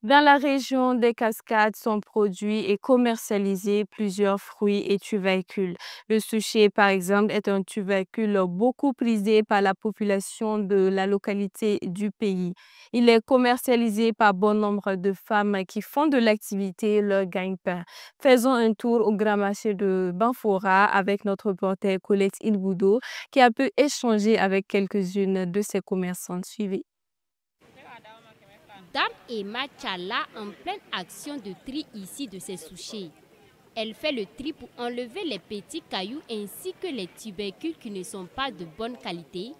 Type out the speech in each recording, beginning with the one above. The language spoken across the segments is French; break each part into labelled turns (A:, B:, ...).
A: Dans la région des Cascades sont produits et commercialisés plusieurs fruits et tubercules. Le souchet, par exemple, est un tubercule beaucoup prisé par la population de la localité du pays. Il est commercialisé par bon nombre de femmes qui font de l'activité leur gagne-pain. Faisons un tour au grand marché de Banfora avec notre reporter Colette Ilboudo qui a pu échanger avec quelques-unes de ses commerçantes. Suivez.
B: Dame Emma Tchala en pleine action de tri ici de ses souchets. Elle fait le tri pour enlever les petits cailloux ainsi que les tubercules qui ne sont pas de bonne qualité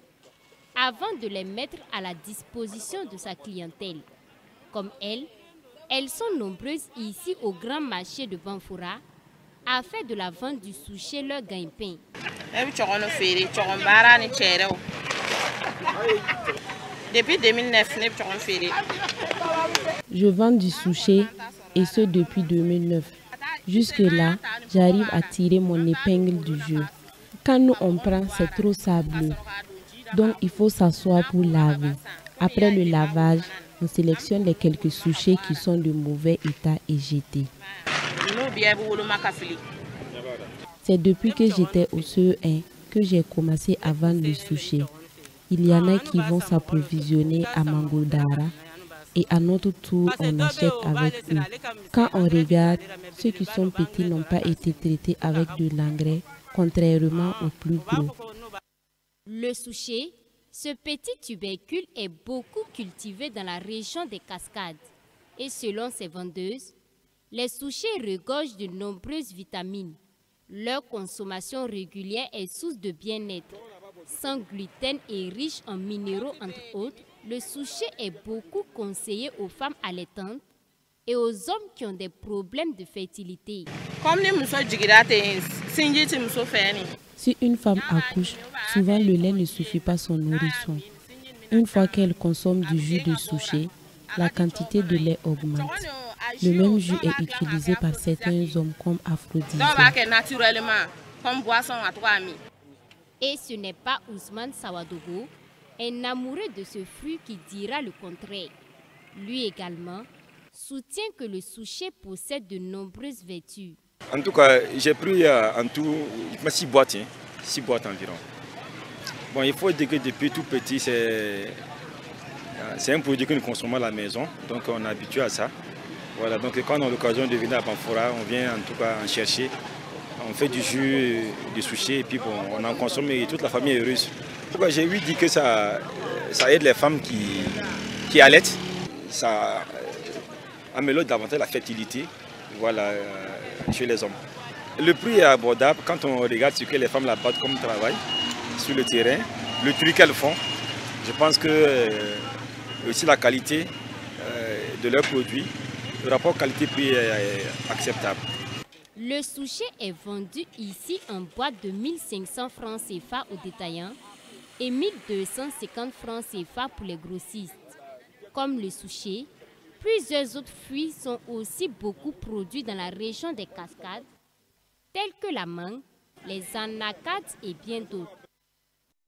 B: avant de les mettre à la disposition de sa clientèle. Comme elle, elles sont nombreuses ici au grand marché de Banfora à faire de la vente du souchet leur gagne-pain.
C: Depuis 2009,
D: je vends du souchet et ce depuis 2009. Jusque-là, j'arrive à tirer mon épingle du jeu. Quand nous on prend, c'est trop sableux. Donc il faut s'asseoir pour laver. Après le lavage, on sélectionne les quelques souchets qui sont de mauvais état et jetés. C'est depuis que j'étais au CE1 que j'ai commencé à vendre le souchet. Il y en a qui vont s'approvisionner à Mangodara et à notre tour, on achète avec eux. Quand on regarde, ceux qui sont petits n'ont pas été traités avec de l'engrais, contrairement aux plus gros.
B: Le souchet, ce petit tubercule est beaucoup cultivé dans la région des Cascades. Et selon ces vendeuses, les souchets regorgent de nombreuses vitamines. Leur consommation régulière est source de bien-être. Sans gluten et riche en minéraux entre autres, le souchet est beaucoup conseillé aux femmes allaitantes et aux hommes qui ont des problèmes de fertilité.
D: Si une femme accouche, souvent le lait ne suffit pas à son nourrisson. Une fois qu'elle consomme du jus de souchet, la quantité de lait augmente. Le même jus est utilisé par certains hommes comme aphrodisiaque.
B: Et ce n'est pas Ousmane Sawadogo, un amoureux de ce fruit, qui dira le contraire. Lui également soutient que le souchet possède de nombreuses vertus.
E: En tout cas, j'ai pris en tout 6 boîtes, 6 boîtes environ. Bon, il faut dire que depuis tout petit, c'est un produit que nous consommons à la maison, donc on est habitué à ça. Voilà, donc quand on a l'occasion de venir à Banfora, on vient en tout cas en chercher. On fait du jus de souchet et puis bon, on en consomme et toute la famille est heureuse. J'ai ouï dire que ça aide les femmes qui allaitent, ça améliore davantage la fertilité, voilà, chez les hommes. Le prix est abordable quand on regarde ce que les femmes là-bas comme travail sur le terrain, le tri qu'elles font. Je pense que aussi la qualité de leurs produits, le rapport qualité-prix est acceptable.
B: Le souchet est vendu ici en boîte de 1500 francs CFA aux détaillants et 1250 francs CFA pour les grossistes. Comme le souchet, plusieurs autres fruits sont aussi beaucoup produits dans la région des Cascades, tels que la mangue, les anacards et bien d'autres.